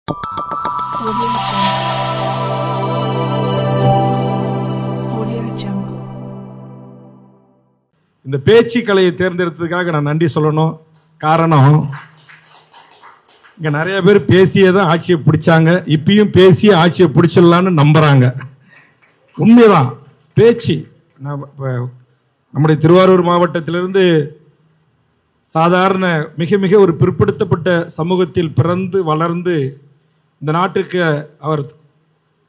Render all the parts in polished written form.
இந்த பேச்சு கலையை தேர்ந்தெடுத்ததுக்காக நான் நன்றி சொல்லணும். காரணம், இங்க நிறைய பேர் பேசியே தான் ஆட்சியை பிடிச்சாங்க. இப்பயும் பேசி ஆட்சியை பிடிச்சிடலான்னு நம்புறாங்க. உண்மைதான். பேச்சு நம்முடைய திருவாரூர் மாவட்டத்திலிருந்து சாதாரண மிக மிக ஒரு பிற்படுத்தப்பட்ட சமூகத்தில் பிறந்து வளர்ந்து இந்த நாட்டுக்கு அவர்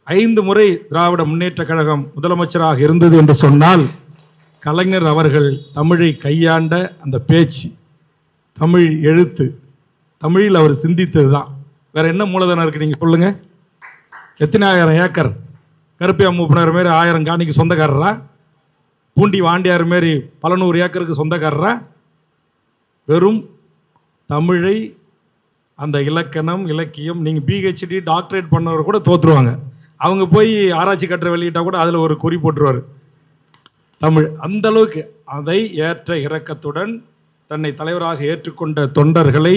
5 முறை திராவிட முன்னேற்ற கழகம் முதலமைச்சராக இருந்தது என்று சொன்னால், கலைஞர் அவர்கள் தமிழை கையாண்ட அந்த பேச்சு, தமிழ் எழுத்து, தமிழில் அவர் சிந்தித்தது தான். வேற என்ன மூலதனம் இருக்கு நீங்க சொல்லுங்க? எத்தனை 1000 ஏக்கர் கருப்பையா மூப்பினர் மாரி 1000 காணிக்கு சொந்தக்காரரா? பூண்டி வாண்டியார் மாரி பல 100 ஏக்கருக்கு சொந்தக்காரரா? வெறும் தமிழை, அந்த இலக்கணம் இலக்கியம், நீங்க பிஹெச்டி டாக்டரேட் பண்ணவர் கூட தோத்துருவாங்க. அவங்க போய் ஆராய்ச்சி கட்டுரை வெளியிட்டா கூட அதுல ஒரு குறி போட்டுருவாரு. தமிழ் அந்த அளவுக்கு அதை ஏற்ற இறக்கத்துடன் தன்னை தலைவராக ஏற்றுக்கொண்ட தொண்டர்களை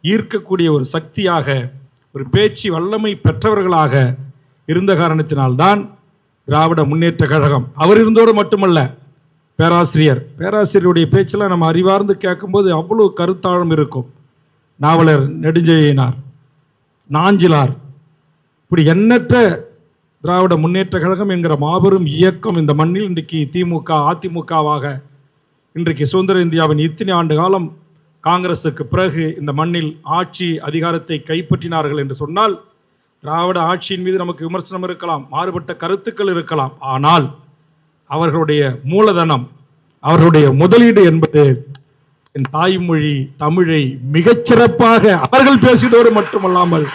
ஈர்க்கக்கூடிய ஒரு சக்தியாக, ஒரு பேச்சு வல்லமை பெற்றவர்களாக இருந்த காரணத்தினால்தான் திராவிட முன்னேற்ற கழகம். அவர் இருந்தோடு மட்டுமல்ல, பேராசிரியருடைய பேச்செல்லாம் நம்ம அறிவார்ந்து கேட்கும்போது அவ்வளவு கருத்தாழம் இருக்கும். நாவலர் நெடுஞ்செழியனார், நாஞ்சிலார், இப்படி எண்ணற்ற திராவிட முன்னேற்ற கழகம் என்கிற மாபெரும் இயக்கம் இந்த மண்ணில் இன்றைக்கு திமுக அதிமுகவாக இன்றைக்கு சுதந்திர இந்தியாவின் இத்தனை ஆண்டு காலம் காங்கிரசுக்கு பிறகு இந்த மண்ணில் ஆட்சி அதிகாரத்தை கைப்பற்றினார்கள் என்று சொன்னால், திராவிட ஆட்சியின் மீது நமக்கு விமர்சனம் இருக்கலாம், மாறுபட்ட கருத்துக்கள் இருக்கலாம். ஆனால் அவர்களுடைய மூலதனம், அவர்களுடைய முதலீடு என்பது என் தாய்மொழி தமிழை மிகச்சிறப்பாக அவர்கள் பேசினோடு மட்டுமல்லாமல்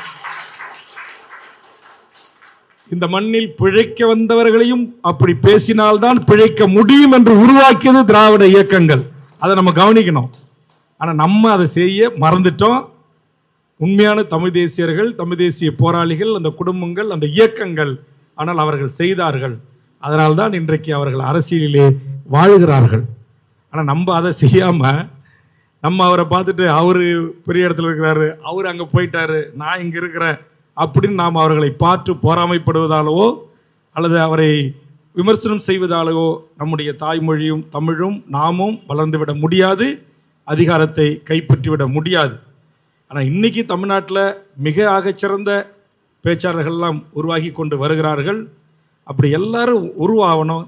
இந்த மண்ணில் பிழைக்க வந்தவர்களையும் அப்படி பேசினால்தான் பிழைக்க முடியும் என்று உருவாக்கியது திராவிட இயக்கங்கள். அதை நம்ம கவனிக்கணும். ஆனா நம்ம அதை செய்ய மறந்துட்டோம். உண்மையான தமிழ் தேசியர்கள், தமிழ் தேசிய போராளிகள், அந்த குடும்பங்கள், அந்த இயக்கங்கள், ஆனால் அவர்கள் செய்தார்கள். அதனால்தான் இன்றைக்கு அவர்கள் அரசியலிலே வாழ்கிறார்கள். ஆனா நம்ம அதை செய்யாம நம்ம அவரை பார்த்துட்டு அவரு பெரிய இடத்துல இருக்கிறாரு, அவரு அங்க போயிட்டாரு, நான் இங்க இருக்கிறேன் அப்படின்னு நாம் அவர்களை பார்த்து பொறாமைப்படுவதாலவோ அல்லது அவரை விமர்சனம் செய்வதாலவோ நம்முடைய தாய்மொழியும் தமிழும் நாமும் வளர்ந்துவிட முடியாது, அதிகாரத்தை கைப்பற்றிவிட முடியாது. ஆனால் இன்னைக்கு தமிழ்நாட்டில் மிக ஆகச்சிறந்த பேச்சாளர்கள்லாம் உருவாகி கொண்டு வருகிறார்கள். அப்படி எல்லாரும் உருவாகணும்.